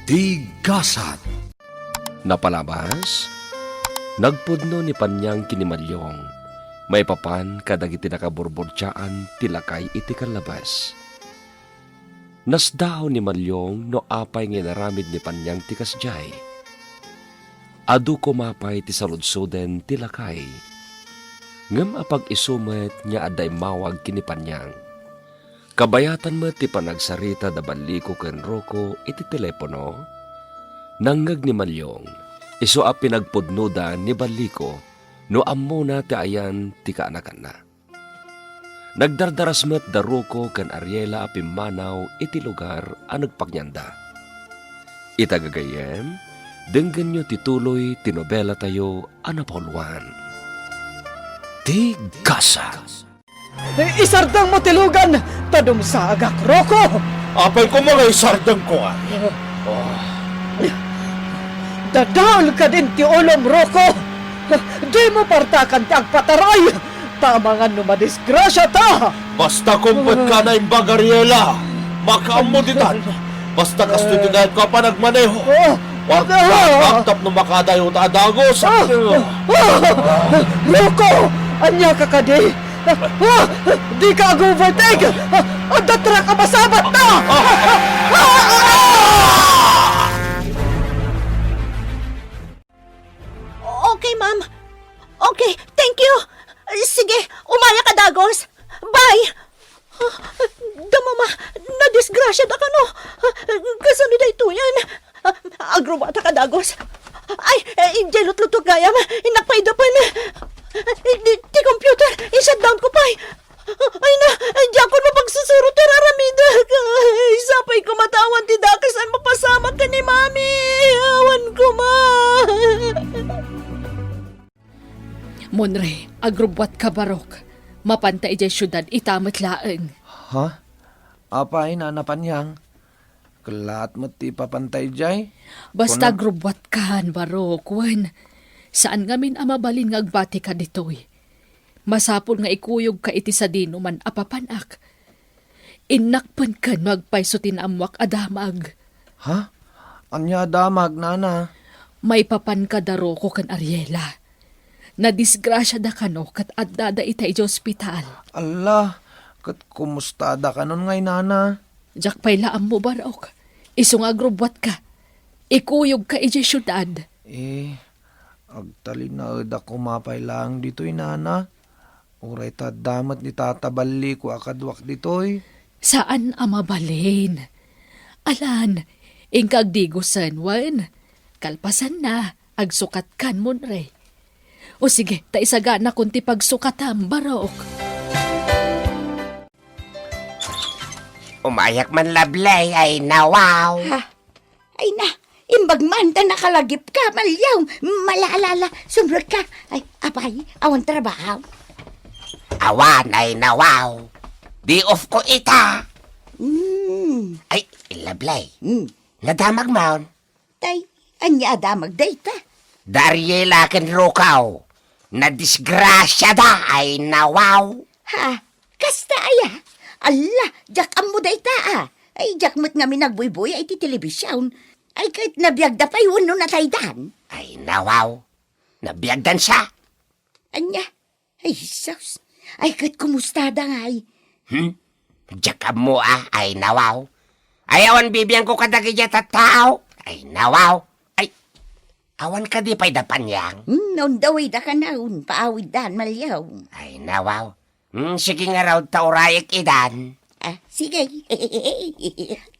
Tigasat. Napalabas, nagpudno ni Panyang kinimalyong, may papan kadagiti nakaburburtsaan tilakay iti kalabas. Nasdao ni Malyong no apay nginaramid ni Panyang ti kasjay. Adu kumapay ti saludsuden tilakay. Ngem apag isumet niya aday mawag kini Panyang. Kabayatan mo ti panagsarita da baliko ken Roko iti telepono. Nanggag ni Malyong, iso a pinagpudnuda ni baliko no ammo na ti ayan ti kaanakan na. Nagdardaras met da Roko ken Ariela a pimanaw iti lugar a nagpagnyanda. Itagagayem, denggan nyo tituloy tinobela tayo a napahuluan. Tigasat. Isardang mo tilugan, tadong sa agak Roko. Apay ko mga isardang ko ay. Dadal ka din ti olom Roko. Di mo partakan ti agpataray. Tama nga numadisgrasya ta. Basta kumpet ka na imbag Ariela, makaammo ditan. Basta kastudinahit ko pa nagmaneho. Waktap no makadayo ta dagos. Roko, anya ka kadi. Di ka ag-overtake. Ang datra ka masabat na. Okay, ma'am. Okay, thank you. Sige, umaya ka, Dagos. Bye. Dama ma, nadisgrasya da ka no. Kasano da ito yan? Agrobata ka, Dagos. Ay, jelot-luto gayam. Inakpaidapan. Ti computer, i-shutdown ko pa. Ay na, di ako mapagsusuro teraramida ka. Sapay ko matawan ti Dakas ang mapasama ka ni Mami. Awan ko, ma. Monre, agrobwat ka barok. Mapantay dyan syudad itamat laeng. Ha? Apay na napanyang? Kalat mo ti papantay jay? Basta agrobwat kahan barok, wen. Saan ngamin amabalin nga agbati ka ditoy? Masapol nga ikuyog ka iti sa dino man apapanak. Inakpan ka no agpayso tinamwak adamag. Ha? Anya damag, nana? May papan ka daro ko kan Ariela. Nadisgrasya da kano kat addada itay di ospital. Allah, kat kumusta da ka nun ngay, nana? Jak pay laam mo barok. Isong agrobwat ka. Ikuyog ka iti syudad. Agtalinaod ako mapay lang dito'y, nana. Uray ta damat ni tatabali ko akadwak dito'y. Saan amabalin? Alan, ingkagdigusan, wan. Kalpasan na, agsukat kan monre. O sige, taisaga na kunti pagsukatam, barok. Umayak man lablay ay nawaw. Ha? Ay na, imbag man da nakalagip ka, malyaw. Malaalala, sumrot ka. Ay, apay, awan trabaho. Awan ay nawaw. Di off ko ita. Ay, lablay. Nadamag maun. Tay, anya adamag dayta. Dariela ken Rokaw. Nadisgrasya da ay nawaw. Ha? Kasta aya? Allah, jak am mo dayta. Ay, jak mo't nga minagboy-boy ay ti telebisyon. Ay, kahit nabiyagda pa'y wano na taydan. Ay nawaw. Nabiyagdan siya. Anya? Ay, sus. Ay, kahit kumusta da nga ay. Jakab mo ay nawaw. Ayawan bibiyang ko kadagi at tao. Ay nawaw. Ay, awan ka di pa'y dapanyang. Noon daw ay da ka naun, paawid dan malyaw. Ay nawaw. Sige nga raw taurayik idan. Sige.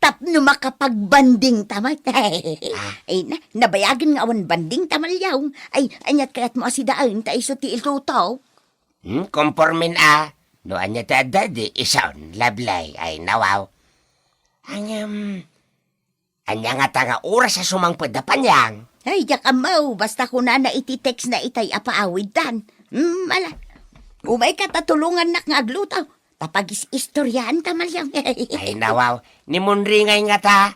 Tapno makapagbanding tamat. Ay na, nabayagan nga awan banding tamalyaw. Ay, anyat kayat mo asidaan, taiso ti iltuto. Kompormin no anya ta dadi isaon lablay ay nawaw. Anya nga tanga oras sa sumangpad da panyang. Ay, jak amaw, basta ko na iti-text na itay apaawid dan. Mala. Umay ka tatulungan nak nga aglutaw. Tapag-istoryahan ta malyang. Ay nawaw, ni munringay nga ta.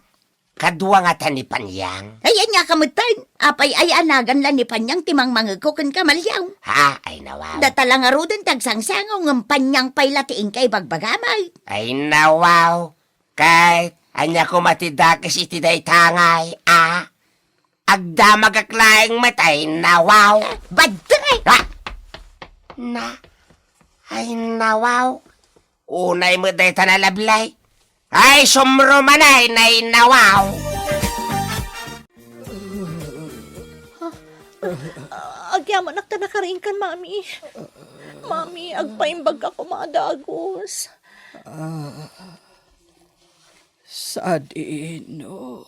Kadwa nga ta ni Panyang. Ay, anya kamutan. Apay ay anagan la ni Panyang timang mangukukan ka malyaw. Ha, ay nawaw. Datala nga rodon tagsangsangaw ng Panyang pay latiing kay bagbagamay. Ay nawaw. Kahit Anya ko matidakis iti day tangay, agda magaklaing matay nawaw. Baday! Ay nawaw. Unay mo day tanalablay. Ay sumro manay na nawaw. Agyaman ak tanakaring kan, Mami. Mami, agpaimbag ako maadagos. Sa dino,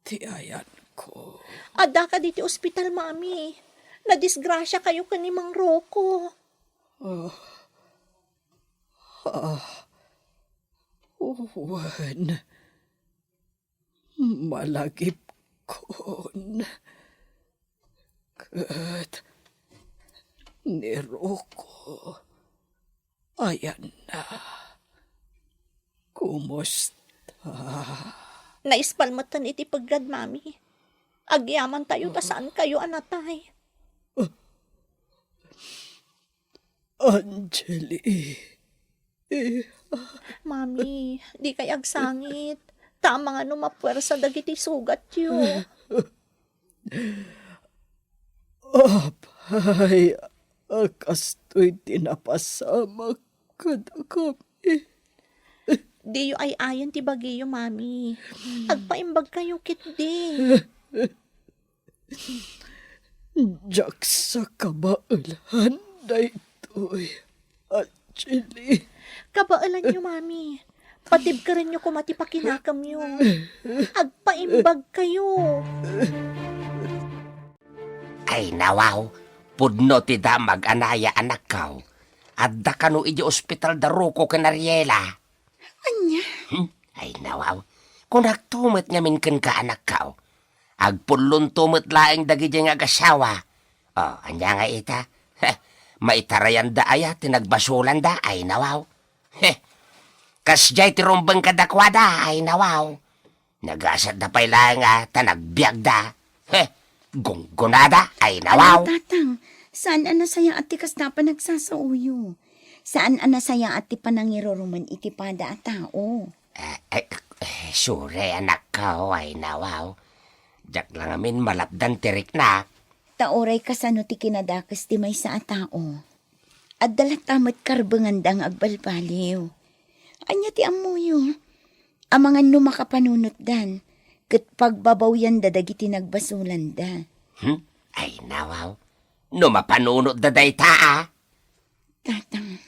tiayan ko. Ada ka dito ospital, Mami. Nadisgrasya kayo ka ni Mang Rocco. Uwan, malagip kon. Kat, ni Rocco, ayan na. Kumusta? Naispalmatan iti paggad, Mami. Agyaman tayo, ta saan kayo anatay? Angeli, Mami, di kay agsangit. Tama nga no mapwersa dagiti sugat yo. apay, akasto'y tinapasama kada kami. Di yo ay ayon ti bagiyo, Mami. Agpaimbag kayo kit di. Diyak sa kabaalahan na ito'y, Angeli. Kabaalan nyo, Mami. Patib ka rin nyo kumati pakinakam nyo. Agpaimbag kayo. Ay nawaw. Pudno ti da mag-anaya anak kaw. Adda ka no iji ospital da Rocco ken Ariela. Anya? Ay nawaw. Kung nagtumit ngamin ken ka anak kaw. Agpulon tumit laing dagi nga agasawa. Anya nga ita. Maitarayan da aya tinagbasulan da ay nawaw. Kasjay ti rumbang kadakwada ay nawaw. Nagasad da pay lang tanagbiag da. Gunggunada ay nawaw. Ay, tatang, saan anasaya at ti kasda pa nagsasauyo? Saan anasaya at ti panangiroruman iti pada at tao? Sure anak ko ay nawaw. Jak lang amin malapdan tirik na. Taoray kasano ti kinadakas ti may sa tao. At dalatamat karbangandang agbalbaliw. Anya ti amuyo. Amangan no makapanunot dan. Kat pagbabawyan dadagiti nagbasulan da. Ay nawaw. No mapanunod da day taa. Tatang,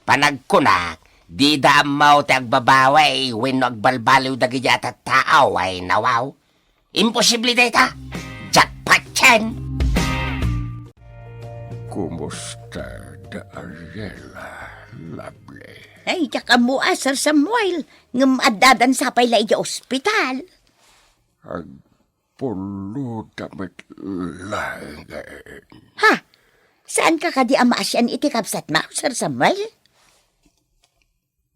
Panagkunak. Di da amaw ti agbabaway. Wenno agbalbaliw dagi at taaw ay nawaw. Imposible day ta. Jackpot Kumusta da Ariela, lovely? ay, tsaka mo Sir Samuel. Ngam addadan sa pay la ija ospital. Pulo damit langit. Ha? Saan ka kadi amasyan iti kapsat ma, Sir Samuel?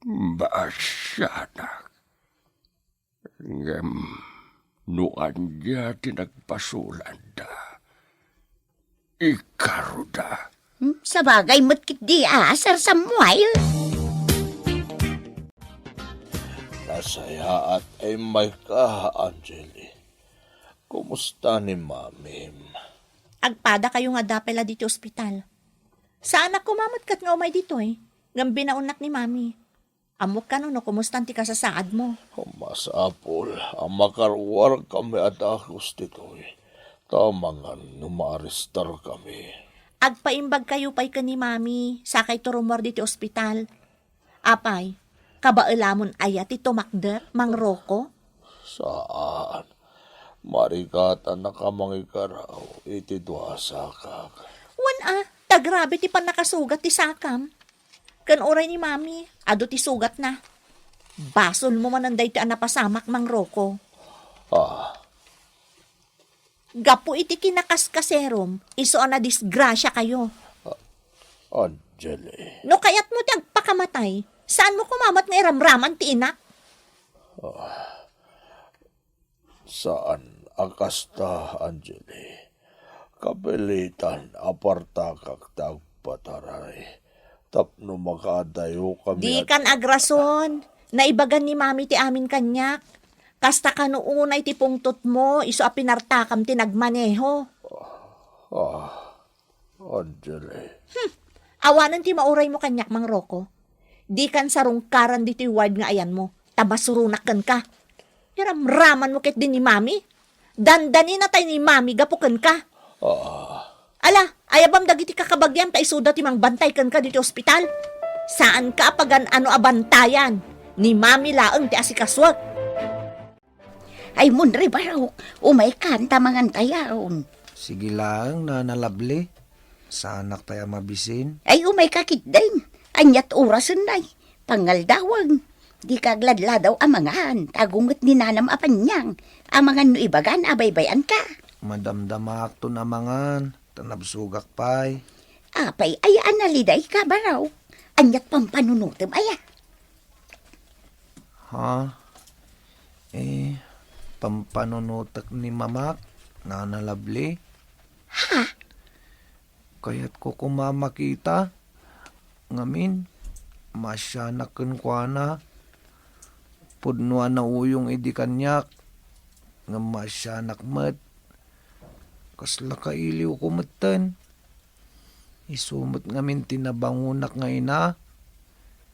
Baasyanak. Nuan niya tinagpasulan da. Ikaruda. Sa bagay mo't di Sir Samuel. Nasaya at ay may ka, Angeli. Kumusta ni Mami? Agpada kayo nga dapela dito ospital. Saan ako mamat kat nga umay dito eh. Ngam binaunak ni Mami. Amok ka no, kumusta ti kasasaad mo? Masapol, ang makarwar kami at akos dito eh. Tamangan, numaaristar kami. Agpaimbag kayo pa'y ka ni Mami. Sakay to rumor dito ospital. Apay, kabailamon ayat ito makder, Mang Rocco? Saan? Marikatan na kamangikaraw, iti duwasa kak. Wan tagrabe ti pan nakasugat ti sakam. Kan oray ni Mami, ado ti sugat na. Basol mo mananday ti anapasamak, Mang Rocco. Gapo iti kinakaskaserom, iso na disgrasya kayo. Angeli, No kayat mo ti agpakamatay, saan mo kumamat nga iramraman ti inak? saan akasta, Angeli? Kapilitan, aparta kak tagpataray. Tapno makadayo kami Di kan agrason, Naibagan ni mami ti amin kanyak. Kasta ka noonay ti pungtot mo, iso a pinartakam ti nagmaneho. Anjali. Awanan ti mauray mo kanyak, Mang Rocco. Di kan sarungkaran di ti ward nga ayan mo. Tabasurunak kan ka. Raman mo kit din ni mami. Dandanin na tayo ni mami, gapukan ka. Ala, ayabam dagiti kakabagyan, ta isuda ti mang bantay kan ka diti ospital. Saan ka pagan ano abantayan? Ni mami laeng ti asikaswag. Ay munre baraw, umay kanta mangan tayaon. Sige lang na nalabli. Sanak tayo mabisin. Ay umay kakit din. Anyat orasan day. Pangaldawang. Di kagladladaw amangan. Tagungot ni nanam apanyang. Amangan no ibagan abaybayan ka. Madamdamak to namangan. Tanabsugak pay. Apay ay analiday ka baraw. Anyat pampanunutim aya. Ha? Pampanunutak ni mamak na nalabli. Ha? Kaya't ko kumamakita. Ngamin, masyanakan kwa na. Pudnuan na uyong idi kanyak. Nga masyanak mat. Kasla kailiw kumatan. Isumot ngamin tinabangunak nga ina.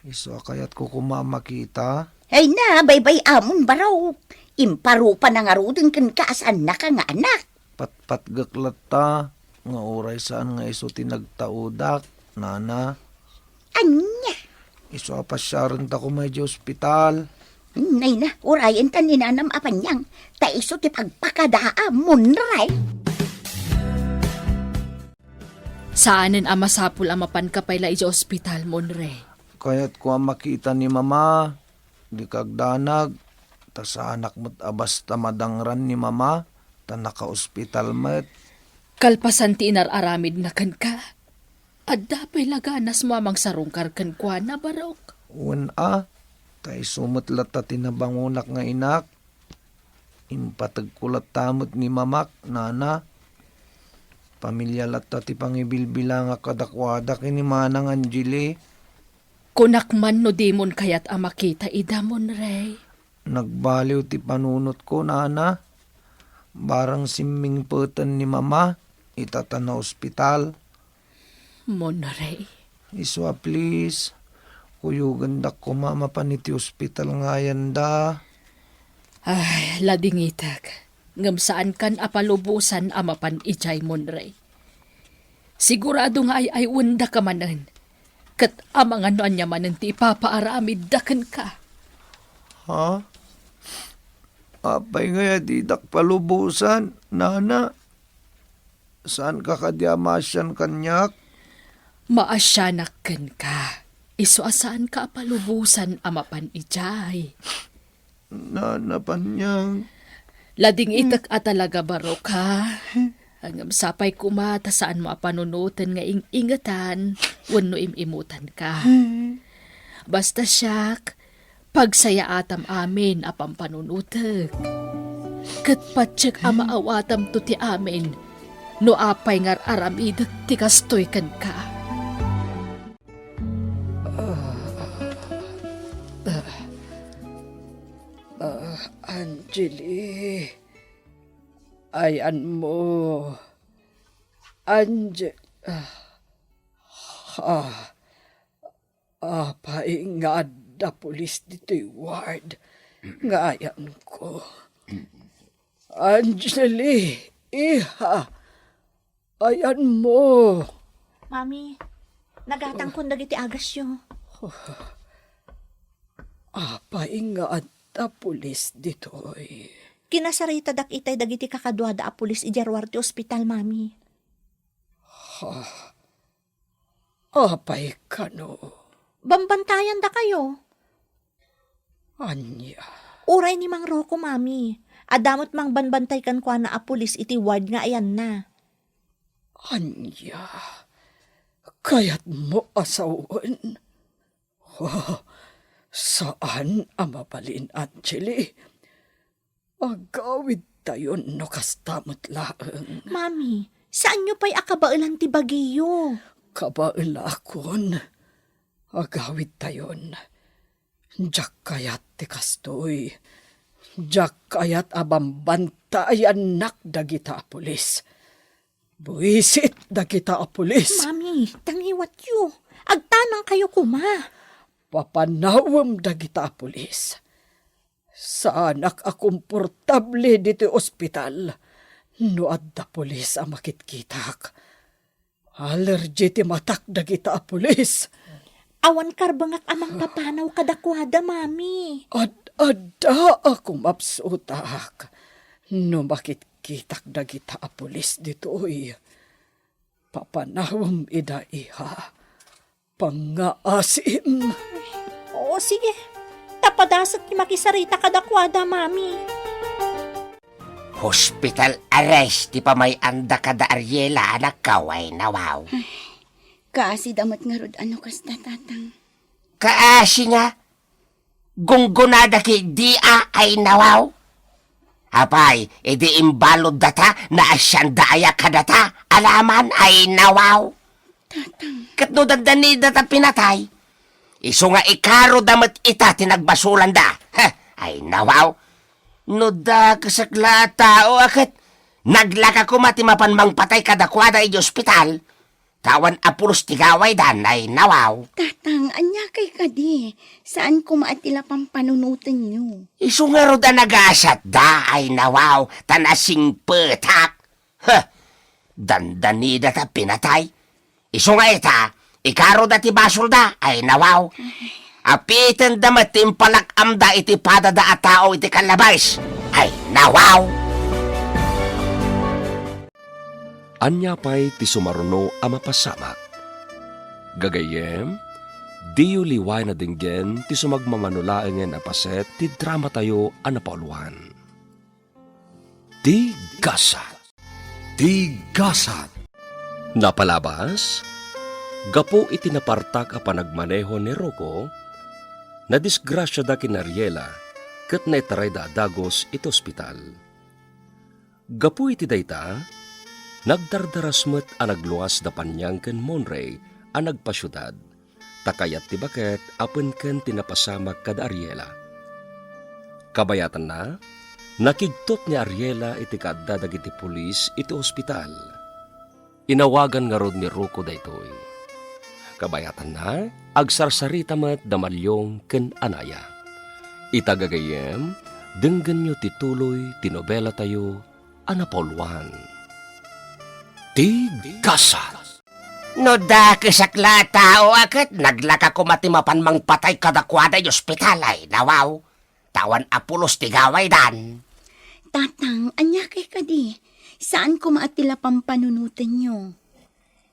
Iso kayat ko kumamakita. Ay na, baybay amon baraw. Imparupa na nga rudin kan kaasan na ka nga anak. Patpat gaklata. Nga oray saan nga iso tinagtaudak. Nana, Anya? iso apasyaran ta ko medyo ospital. Nay na, urayan ta ni nanam apanyang. Taiso ti pagpakadaa munray. Saanen ama sapul amapan ka pala ija ospital, Monre? Kaya't ko ang makita ni mama. Di kagdanag. Ta sa anak mo't abas tamadangran ni mama. Ta naka-ospital met. Kalpasan ti inararamid na kan ka. At dapay laganas mo amang sarungkar kan kwa na barok. Una, tay sumutlat ta tinabangunak nga inak. Impatagkulat tamot ni mamak, nana. Pamilya latta ti pangibilbila nga kadakwadak ni Manang Anjili. Kunakman no dimon kayat amakita idamon, Ray. Nagbaliw ti panunot ko, nana. Barang simming putan ni mama, itata na ospital. Monre. Iswa please, kuyugan dak ko mama paniti ospital nga yan da. Ay, ladingitag. Ngam saan kan apalubusan amapan ijay, Monre. Sigurado nga ay unda ka manan. Kat amangan no anya manan ti ipapaaramid dakan ka. Ha? Apay nga didak palubusan, nana. Saan ka kadyamasyan kanyak? Maasyanak kan ka. Iso asaan ka apalubusan amapan ijay. Nana panyang. Lading itak at talaga baro ka. Hanggang sapay kumata saan mo apanunutan nga ingatan, wano imimutan ka. Basta siyak, pagsaya atam amin apang panunutag. Kat patsyak amaawatam to ti amin, no apay ngar aramidak ti kastoy kan ka. Anjali, ayan mo. Paingad da pulis dito ward. Nga ayan ko. Anjali, iha, ayan mo. Mami, nagatang kong dagiti agasyo. Paingad da pulis dito. Kinasarita dak itay dagiti kakadwada a pulis ijarwar ti ospital, mami. Apay ka no. Bambantayan da kayo. Anya. Uray ni Mang Rocco, mami. Adamot mang banbantay kan kwa na a pulis iti ward nga ayan na. Anya. Kaya't mo asawan. Saan ang mabalin, Anjali? Agawid tayo no kastamot laeng. Mami, saan nyo pa'y akabailan ti bagiyo? Kabailakon. Agawid tayon. Jak kayat ti kastoy. Jak kayat abambanta ay anak dagita a pulis. Buisit dagita a pulis. Mami, tangiwat yu. Agtanang kayo kuma. Papanawam dagita a pulis. Sa anak a komportable dito ospital. No adda pulis a makitkitak. Allergy ti matak dagita a pulis. Awan karbangak amang papanaw kadakwada, mami. Adda ako mapsutak. No makitkitak dagita a pulis ditoy. Papanawam ida iha. Pangaasim. Oo, sige. Tapadasat ni makisarita kadakwada, mami. Hospital arrest ti pa may anda kada Ariela anak kaway nawaw. Kaasi damat nga rod ano kas tatang. Kaasi nga, gunggunada ki dia ay nawaw. Apay, edi imbalod data na asyandaya kadata, alaman ay nawaw. Katno dagdani data pinatay. Iso nga ikaro damat ita tinagbasulan da. Ay nawaw. No da kasakla tao akat. Naglaka ko matimapan mang patay kadakwada i ospital. Tawan apulos tigaway dan ay nawaw. Tatang, anya kay kadi. Saan ko maatila pang panunutan nyo? Iso nga ro da nagasat da ay nawaw. Tanasing petak. Dandani da ta pinatay. Iso nga ita, ikaro da ti basol da ay nawaw. Apitan da matimpalak amda iti pada da a tao iti kalabais ay nawaw. Anya pa'y ti sumaruno a mapasamak. Gagayem, diyo liway na dinggen ti sumagmamanulaengen a paset ti drama tayo a napauluhan. Ti Gasat. Ti Gasat. Napalabas, gapo iti napartak a panagmaneho ni Rocco, na disgrasya da kin Ariela, kat naitaray da dagos iti ospital. Gapo iti dayta, nagdardaras met a nagluwas da panyang ken Monray a nagpasyudad, takayat ti baket apen ken tinapasamak kada Ariela. Kabayatan na, nakigtot ni Ariela iti kaddadag iti pulis iti ospital. Inawagan nga rod ni Rocco daytoy. Kabayatan na, agsarsarita met damalyong ken anaya. Itagagayem, denggan nyo tituloy tinobela tayo anapauluhan. Ti Gasat. No da kasakla tao akat naglaka ko matimapan mang patay kadakwada i ospital ay nawaw. Tawan apulos tigaway dan. Tatang, anya kay kadi. Saan ko maatila pang panunutan nyo?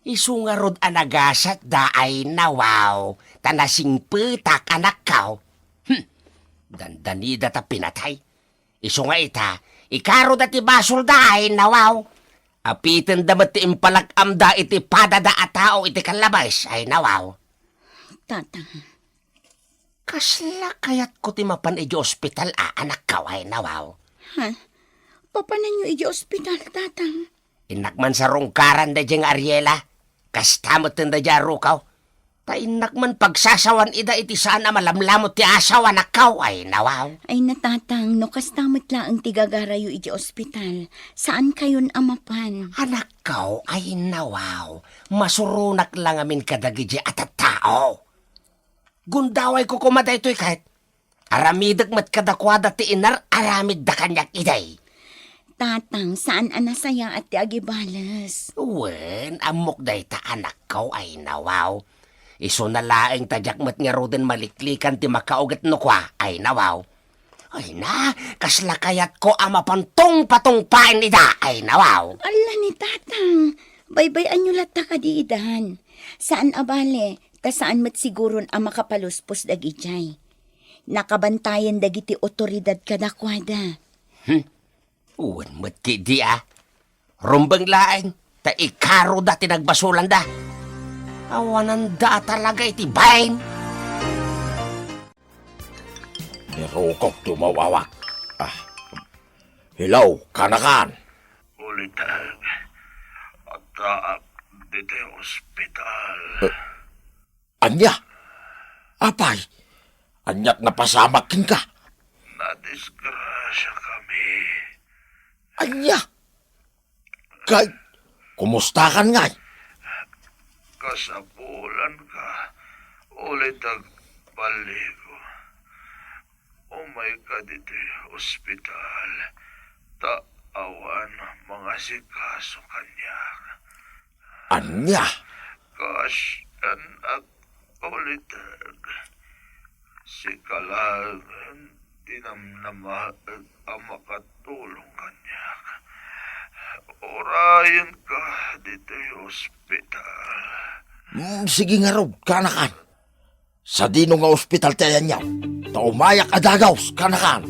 Isu nga rod anagasat da ay nawaw. Tanasing petak anak kaw. Dandani da ta pinatay. Isu nga ita, ikaro da ti basol da ay nawaw. Apitin da mati impalak amda iti padada a tao iti kalabas ay nawaw. Tatang, Kasla kayat ko ti mapan iti ospital a anak kaw ay nawaw. ha? Papanan nyo iji ospital, tatang. Inakman sa rungkaran da jeng Ariela. Kastamot da dya rukaw. Ta inakman pagsasawan ida iti sana malamlamot ti asawa na kaw ay nawaw. Ay natatang, no kastamot laang tigagarayo iji ospital. Saan kayon amapan? Anak kaw ay nawaw. Masurunak lang amin kadagidya at tao. Gundaway ko kumaday to'y kahit. Aramidag mat kadakwada ti inar aramid da kanyak iday. Tatang, saan anasaya at ti agibalas? Wen, amok day ta anak kaw ay nawaw. Iso na laeng tadyak mat nga roden maliklikan ti makaugat no kwa ay nawaw. Ay na, kasla kayat ko amapantong patong pain ida ay nawaw. Ala ni tatang, baybayan nyo lata kadiidahan. Saan abale, ta saan mat siguron ang makapaluspos dagijay. Nakabantayan dagiti otoridad kadakwada. Uwan mat ki di Rumbang laeng, ta ikaro da tinagbasulan da. Awanan da talaga iti bain. Ni Rocco tumawawak. Hilaw, kanakan. Ulitag. At dito yung ospital. Anya? Apay, Anyak napasamakin ka. Nadisgrasya kami. Anya! Kay, kumusta ka nga? Kasapulan ka. Ulit ang baligo. Umay ka dito ospital. Taawan mga sikaso kanya. Anya! Kasyan at ulitag. Si Kalagan dinamnama ang makatulong kanya. Orayan ka dito ospital. Sige nga Rob, kanakan. Sa dino nga ospital tayo niya. Taumayak adagaws, kanakan.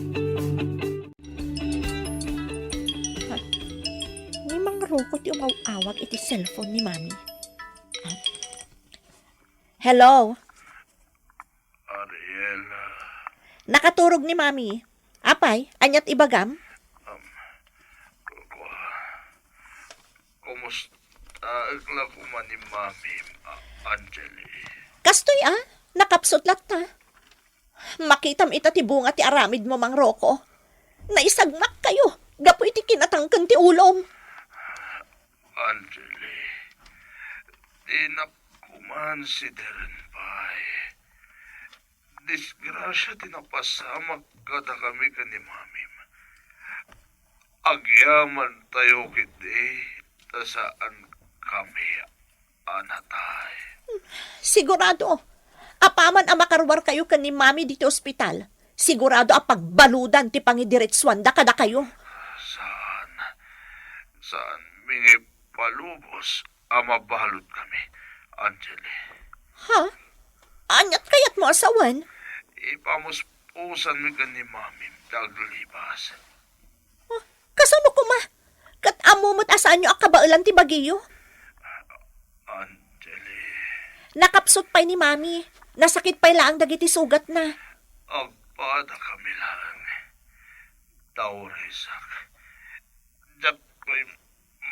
Ni Mang Roko ti umawawag iti cellphone ni Mami. Hello? Ariela, Nakaturog ni Mami. Apay, anyat ibagam? kumusta agla ko man ni Mami, Angeli? Kastoy nakapsot lat ta. Makitam ita ti bunga ti aramid mo, Mang Roko. Naisagmak kayo. Gapo iti kinatangkan ti ulom. Angeli, di na kumansideren pa'y. Disgrasya tinapasamak kada kami ka ni Mami. Agyaman tayo kiti, tasaan kami anatay. Sigurado. Apaman ang makarwar kayo kan ni Mami dito ospital. Sigurado ang pagbaludan ti pangidiretsuan da kada kayo. Saan mingi palubos mabalot kami, Angeli. Ha? Anyat kayat mo asawan? Ipamuspusan mi ka ni Mami taglibas. Kasano ko ma? Kat amumot asaan nyo akabailan ti bagiyo? Angeli, Nakapsot pa'y ni Mami. Nasakit pa'y laang dagiti sugat na. agpada kami lang. Tauresak. Diyak ko'y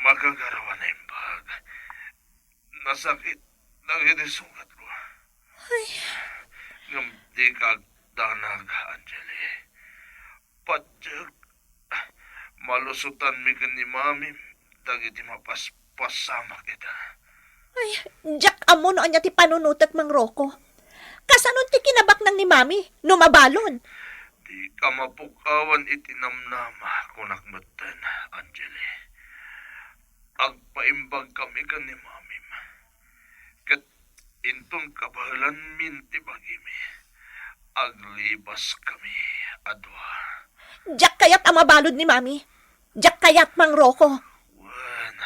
magagarawan na yung bag. Nasakit na sugat ko. Ay, Ngam di kagdanag, Angeli. Padyak, malusutan mi ka ni Mami, dagiti mapaspasamak kita. ay, Jack amo no anya ti panunutat Mang Roko. Kasanon ti kinabak nang ni Mami, numabalon. Di ka mapukawan itinamnama kung nakmatan, Angeli. Agpaimbag kami ka ni Mami. Kat intong kabahalan minti bagimi. Aglibas kami, adwa. Jack kayat ang mabalod ni Mami. Jack kayat Mang Roko. Wan,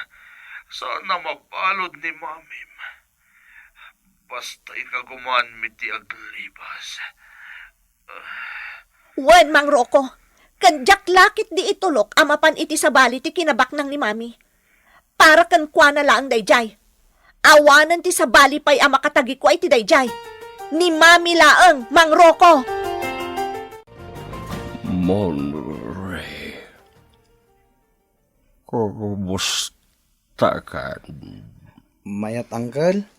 sana mapalod ni Mami. Basta ikaguman miti aglibas. Wen Mang Roko. Kan Jack lakit di itulok amapan iti sabali ti kinabak nang ni Mami. Para kan kwa na lang dayjay. Awanan ti sabali pa'y amakatagi ko ay ti dayjay. Ni Mami laeng, Mang Roko. Monray, kumusta ka? Mayat, Uncle.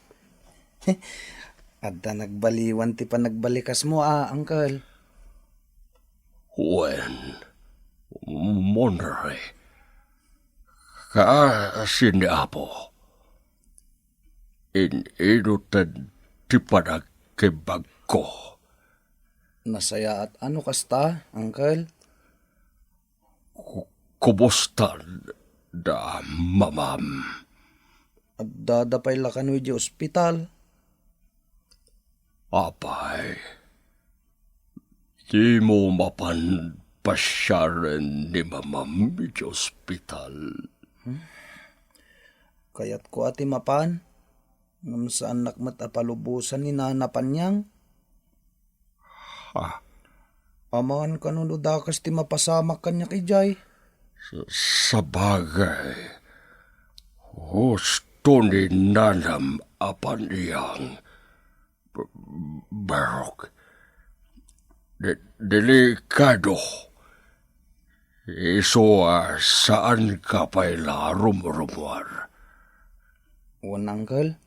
Adda nagbaliwan ti pa nagbalikas mo, Uncle. When, Monray, sinapo, inutan ti panagkibag ko. Nasaya at ano kasta, Uncle? Kumusta da, mamam? At dadapay la kanoy di ospital. Apay, di mo mapanpasyaran ni mamam di ospital. Kayat ko ati mapan. Ngam saan nakmat apalubusan ni nanapan niyang. Ha? Amangan kanunudakas ti mapasamak kanya kay Jay. Sa bagay, husto ni nanam apan iyang barok. Delikado. Iso saan ka pa'y rumurumwar? Wan, Uncle.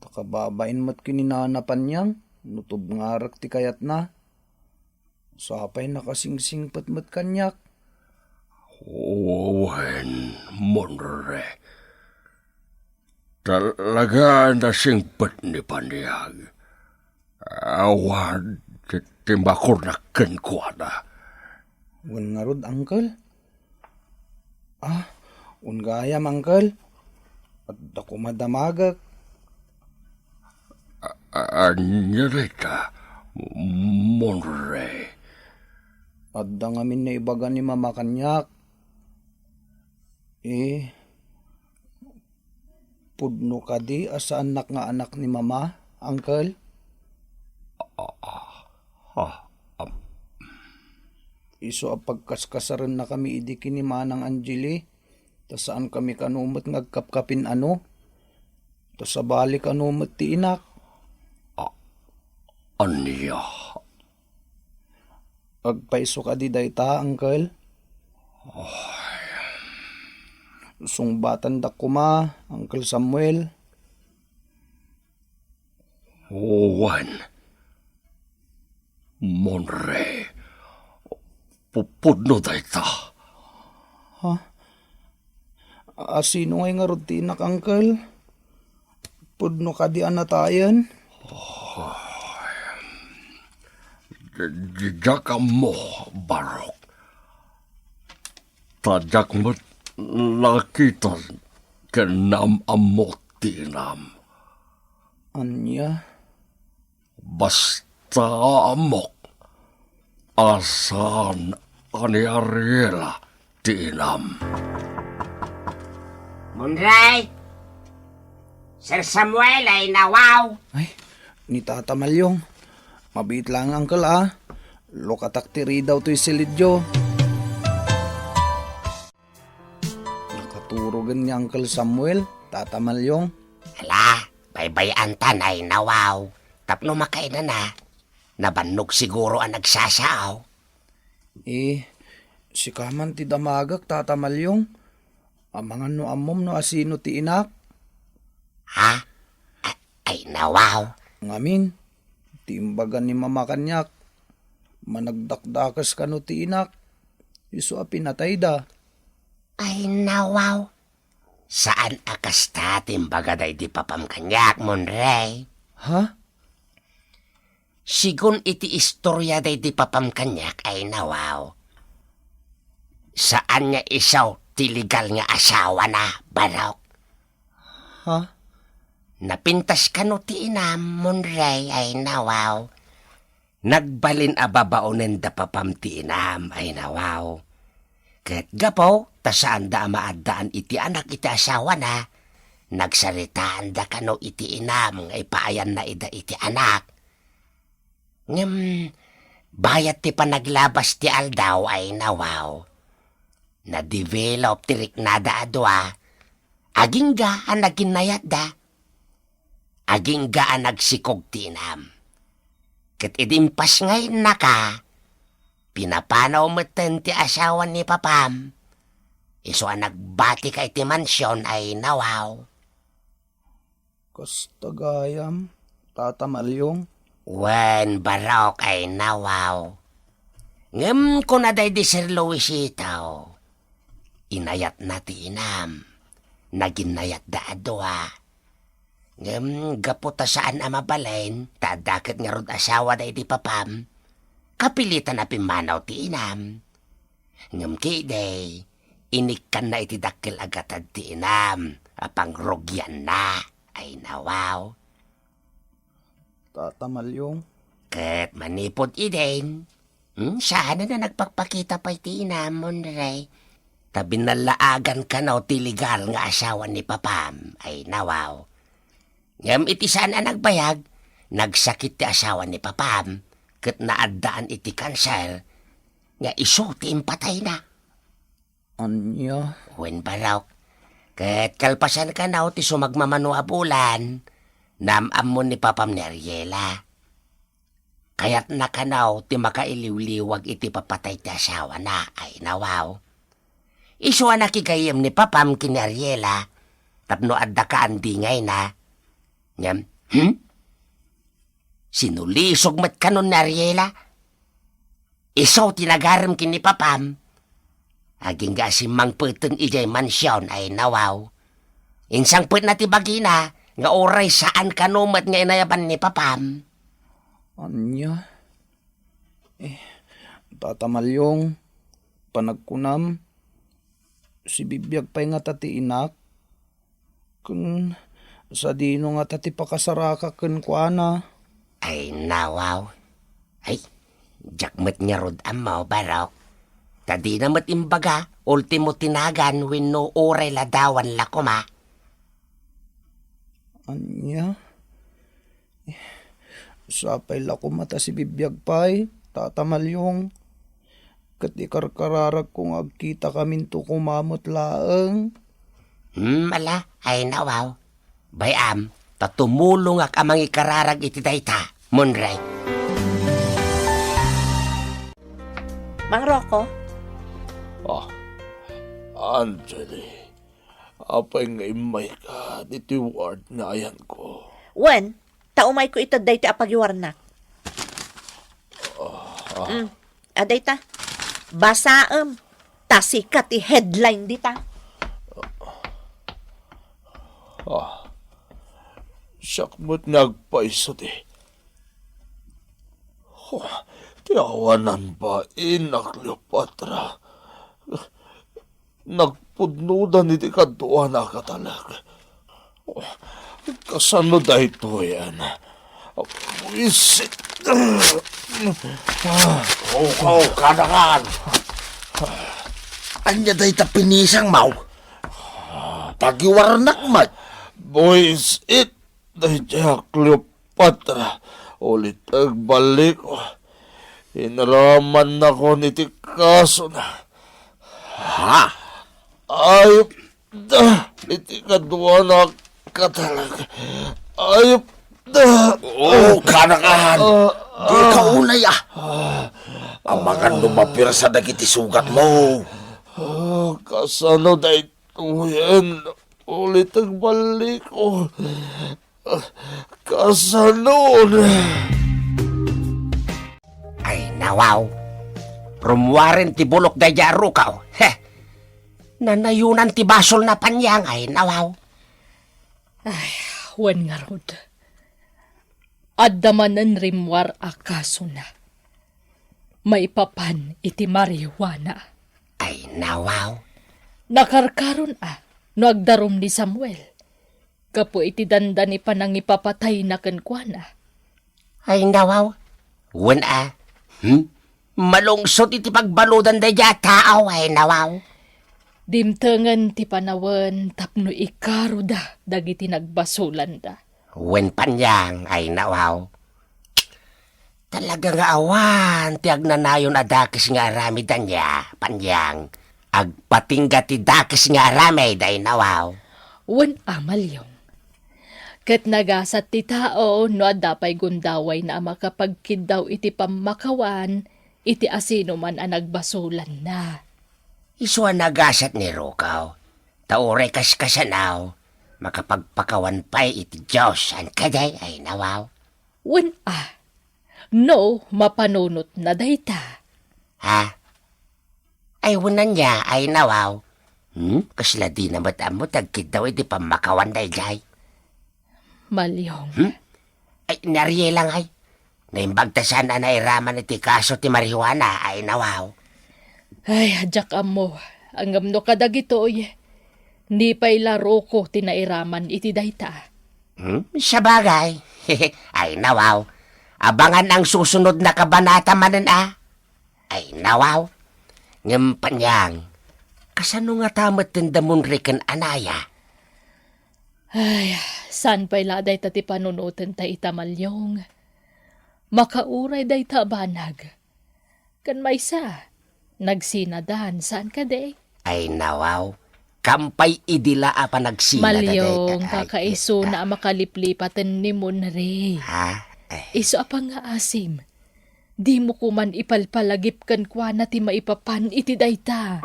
Takababain mo't kininanapan niyang. Nutob ngarak ti kayat na. Sapay nakasingsing patmat kanyak. Owen, Monre. Talaga nasingpat ni Panyag. Awan, timbakor na kenkwada. Un nga rod, Uncle. Ungayam, Uncle. At ako madamagak. Anyarita, Monre. At dangamin na ibaga ni Mama kanyak. Pudno ka di asa anak nga anak ni Mama, Uncle. Iso pagkaskasaran na kami idiki ni Manang Angeli. Ta saan kami kanumot ngagkapkapin ano. Ta sa balik kanumot ti inak. Anya, Agpaiso ka di dayta, Uncle. Sungbatan da kuma, Uncle Samuel. Owen, Monre. Pupudno dayta. Sino ngay nga rod ti inak, Uncle? Pudno ka di anatayan. Dijak mo, Barok. Tadyak mo nakita kenam amot tinam. Anya? Basta amok. Asan ani Ariela tinam. Monray! Sir Samuel ay nawaw. Ay, ni Tata Malyong. Mabit lang, Uncle, Lokatak-tiri daw to'y silidyo. Nakaturogan ni Uncle Samuel, Tata Malyong. Hala, baybayan tanay nawaw. Tapno makainan na. Nabannog siguro ang nagsasaaw. Si Kaman ti damagak, Tata Malyong. Amangan no amom no asino ti inak. Ha? Ay nawaw. Ngamin, ti imbagan ni Mama kanyak. Managdakdakas ka no ti inak. Iso a pinatay da. Ay nawaw. Saan akas tatim bagaday di papamkanyak, Monray? Ha? Sigun iti istorya day di papamkanyak ay nawaw. Saan niya isaw tiligal nga asawa na, Barok? Ha? Napintas ka no ti inam, Monray ay nawaw. Nagbalin ababaonen da papam ti inam ay nawaw. Ket gapo, tasaan da maadaan iti anak iti asawa na. Nagsaritaan da kano iti inam, ay paayan na ida iti anak. Bayat ti panaglabas ti aldaw ay nawaw. Na-develop ti riknada adwa. Aging ga ang naginayat da. Aging ga ang nagsikog ti inam. Ket idimpas ngayon na ka, pinapanaw meten ti asawa ni papam. Iso ang nagbati ka iti mansyon ay nawaw. Kastagayam, Tata Malyong. Wen Barok ay nawaw. Ngem ko na day di Sir Luisitaw. Inayat na ti inam. Naginayat da adwa. Ngem gaputa saan amabalain, tadaket nga rod asawa day di papam. Kapilitan na pimanaw ti inam. Ngem kiday, inikan na iti dakil agatad ti inam. Apang rogyan na ay nawaw. Tata Malyong. Ket manipod iden. Saan na nagpagpakita pa iti inam, Monray? Tabi nalaagan ka na o tiligal nga asawa ni papam ay nawaw. Ngam iti saan ang nagbayag, nagsakit ti asawa ni papam, ket naadaan iti kanser, nga iso ti impatay na. Anya? Wen Barok, ket kalpasan ka na o ti sumagmamano a bulan, namam mo ni papam ni Ariela. Kaya't nakanaw ti makailiwliwag iti papatay ti asawa na ay nawaw. Iso ang nakigayem ni papam kini Ariela, tapno adda ka andingay na. Ngam, Sinulisog mat kanon ni Ariela? Iso tinagaram kini papam. Aging ga si mang puteng ijay mansyon ay nawaw. Insang put na tibagina, nga oray saan kanumat nga inayaban ni papam. Anya? Tata Malyong, panagkunam, si bibiyag pa'y nga tati inak, kun sa dino nga tati pakasaraka kun kuana. Ay nawaw. Ay, jakmet nga rod amaw barok. Tadi namat imbaga, ultimo tinagan wenno oray ladawan lakoma. Anya? Sapay lako mata si bibiyag pa'y, Tata Malyong. Kat ikarkararag kung agkita kamin to kumamot laeng. Mala, ay nawaw. Bayam, tatumulong ak amang ikararag iti dayta, Munray. Mang Rocco, Anjali, apay nga imay ka, dito ward nga ayan ko. when taumay ko ito day ti apagiwarnak. Aday ta, basaem, tasikat ti headline di ta. Sakmut nagpaiso di. Tiawanan ba inak Cleopatra? Nagpudnudan iti kadua na katalag. Kasano da ito yan? Wisit. Kadakan! Anya day ta pinisang mau. Pagiwarnak mat. Boys, it. Dahil Cleopatra. Ulit agbalik. Inaraman na ko niti kaso na. Ha? Ayop da. Niti kadua na katalag. Ayop da. Kadakan! Di ka unay Ang mga lumapira sa dagiti sugat mo. Kasano da ito yan? Ulit agbalik. Kasano na? Ay, nawaw. Rumwarin ti bulok da jaro ka. Heh. Nanayunan ti basol na panyang. Ay, nawaw. Wen nga rod. Addamanan rimwar akaso na. Maipapan iti marihuana. Ay, nawaw. Nakarkaron no agdarom ni Samuel. Kapo iti dandani pa nang ipapatay na kenkwana. Ay, nawaw. Wen malungsot iti pagbaludan da ja tao. Ay, nawaw. Dimtengan ti panawen tapno ikaro da dagiti nagbasulan da. Wen panyang. Ay, nawaw. Talaga nga awan ti agnanayon adakis nga aramidan niya, panyang. Agpatingga ti dakis nga aramay, day nawaw. Wen amalyong. Ket nagasat ti tao no adapay gundaway na makapagkidaw iti pamakawan, iti asino man ang nagbasulan na. Iso ang nagasat ni Rokaw. Taure kas-kasanaw. Makapagpakawan pa'y iti Diyos. Ang kaday ay nawaw. Wen no, mapanunot na dayta. Ha? Ay, wunan niya ay nawaw. Kasla di namat amo tagkid daw iti pamakawan day jay. Malyong. Ay, nariye lang ay. Naimbagtasan na nairaman iti kaso ti marihuana ay nawaw. Ay, hadyak amo. Ang gamno kadagitoy. Ni pa'y laro ko tinairaman iti dayta. Sa bagay. Ay, nawaw. Abangan ang susunod na kabanata manan Ay, nawaw. Ngam panyang. Kasano nga tamat tindamon riken anaya? Ay, saan pa'y laday tati panunutin ta itamalyong? Makauray day ta banag. Kan maysa, nagsinadahan saan ka de? Ay, nawaw. Kampay idila pa nagsina. Malyong, kakaiso na makaliplipatan ni Munre. Ha? Iso apang nga asim. Di mo kuman ipalpalagip kan kwa na ti maipapan iti dayta.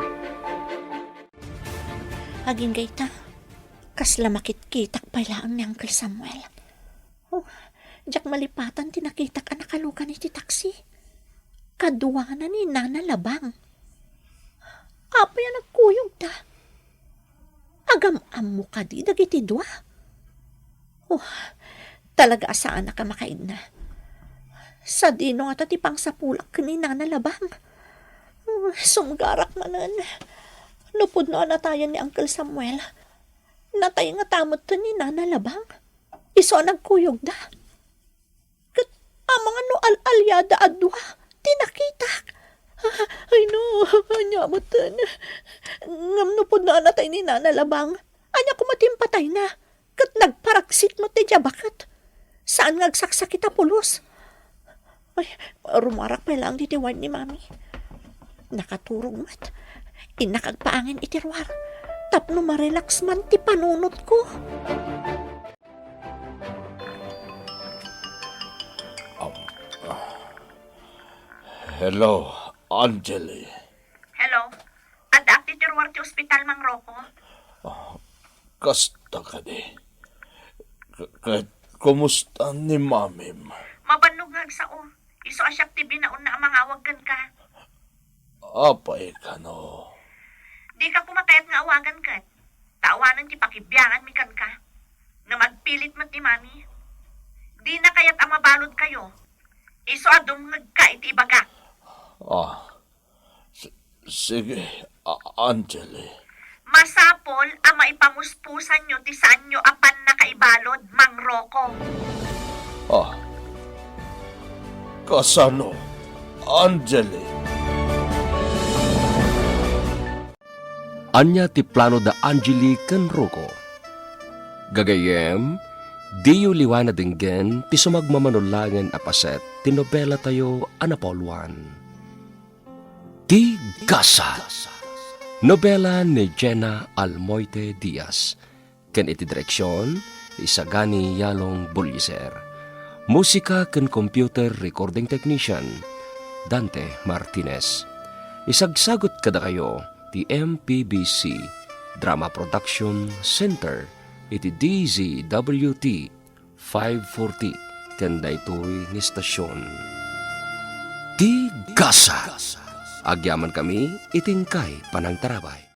Aging gayta, kasla makitkitak pala ang ni Uncle Samuel. Jak malipatan tinakitak anakalukan iti taksi. kaduwanan ni Nana Labang. Apa yan nagkuyog ta? Agam-am mo ka di dagiti dua. Oh, talaga asaan na ka makaid na. Sa dino nga ti pang sapulak ni Nana Labang. Sumgarak manan. Lupod na natayan ni Uncle Samuel. Natay nga tamot to ni Nana Labang. Iso nagkuyog da. Kat amang ano al-alyada adwa. Tinakitak. Ay no, anya mo tan. Ngam lupod na natay ni Nana Labang. Anya kumatimpatay na. Kat nagparaksit mo ti jabakat. Saan ngagsaksak kita pulos? Ay, rumarak pa lang ditiwan ni Mami. Nakaturog mat. Inakagpaangin itirwar. Tapno marelax man ti panunot ko. Hello, Angeli. Hello? Adak ti tirwar ti ospital Mang Rocco? Kasta ka di. Kahit kumusta ni Mamim? Mabannog sao. Iso asyak ti binaon na amangawaggan ka. Apay ka no. Di ka pumakayat nga awagan ka. Taawanan ti pakibiyangan mi kan ka. Nga magpilit mo ti Mami. Di na kayat amabalod kayo. Iso adong ka iti ibaga. Sige, Angeli. Masapol ang maipamuspusan nyo ti saan nyo apan nakaibalod, Mang Rocco. Kasano, Angeli? Anya ti plano da Angeli ken Rocco. Gagayem, diyo liwana dinggen ti sumagmamanulangan apaset ti nobela tayo anapolwan. Ti Gasa. Nobela ni Jenna Almoite Diaz. Ken iti direksyon ni Isagani Yalong Buliser. Musika ken computer recording technician Dante Martinez. Isagsagot kada kayo ti MPBC Drama Production Center iti DZWT 540 ken daytoy ni stasyon. Ti Gasa. Agyaman kami itingkay panang tarabay.